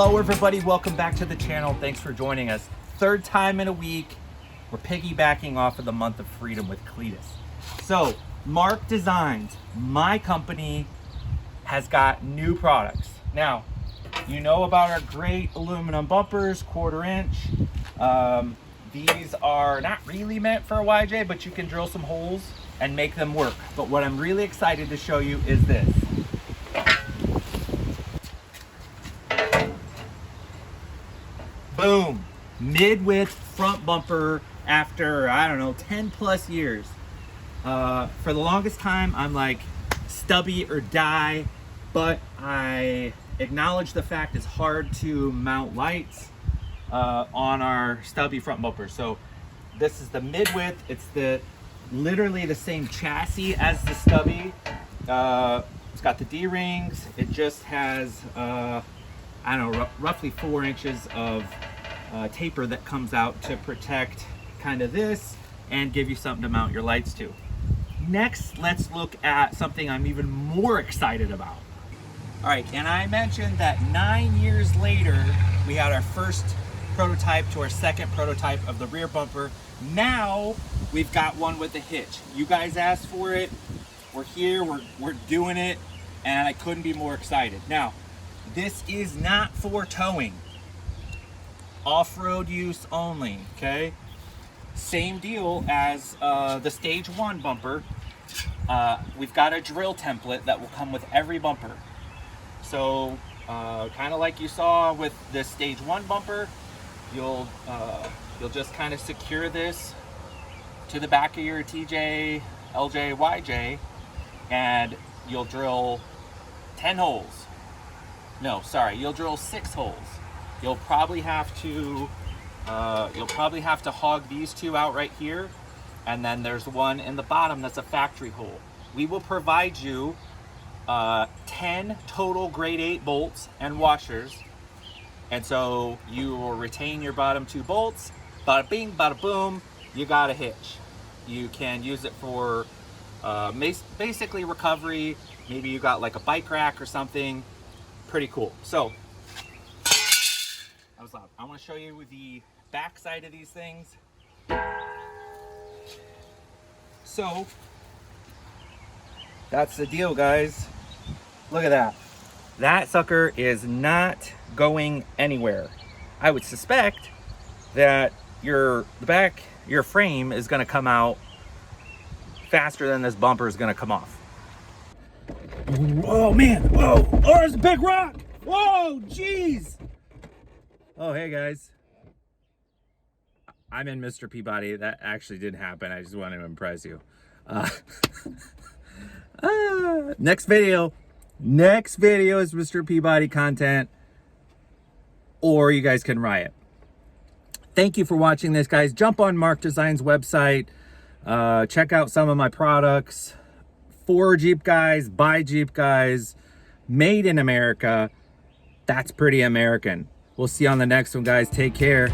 Hello everybody, welcome back to the channel. Thanks for joining us. Third time in a week, we're piggybacking off of the month of freedom with Cletus. So, Mark Designs, my company, has got new products. Now, you know about our great aluminum bumpers, 1/4 inch. These are not really meant for a YJ, but you can drill some holes and make them work. But what I'm really excited to show you is this. Boom, mid-width front bumper after, I don't know, 10 plus years. For the longest time, I'm like stubby or die, but I acknowledge the fact it's hard to mount lights on our stubby front bumper. So this is the mid-width. It's literally the same chassis as the stubby. It's got the D-rings. It just has, I don't know, roughly 4 inches of taper that comes out to protect kind of this and give you something to mount your lights to. Next, let's look at something I'm even more excited about. All right, and I mentioned that 9 years later, we had our first prototype to our second prototype of the rear bumper. Now we've got one with a hitch. You guys asked for it. We're here, we're doing it, and I couldn't be more excited. Now, this is not for towing. Off-road use only, okay? Same deal as the stage 1 bumper. We've got a drill template that will come with every bumper. So, kind of like you saw with the stage 1 bumper, you'll just kind of secure this to the back of your TJ, LJ, YJ, and you'll drill 10 holes. No, sorry, you'll drill 6 holes. You'll probably have to hog these 2 out right here, and then there's one in the bottom that's a factory hole. We will provide you 10 total grade 8 bolts and washers, and so you will retain your bottom 2 bolts. Bada bing, bada boom, you got a hitch. You can use it for basically recovery. Maybe you got like a bike rack or something. Pretty cool. So that was loud. I want to show you the back side of these things. So that's the deal, guys. Look at that. That sucker is not going anywhere. I would suspect that your frame is going to come out faster than this bumper is going to come off. Oh man, whoa, oh, there's a big rock. Whoa, jeez. Oh, hey guys. I'm in Mr. Peabody. That actually did happen. I just wanted to impress you. Next video is Mr. Peabody content, or you guys can riot. Thank you for watching this, guys. Jump on Mark Design's website. Check out some of my products. For Jeep guys, by Jeep guys, made in America. That's pretty American. We'll see you on the next one, guys. Take care.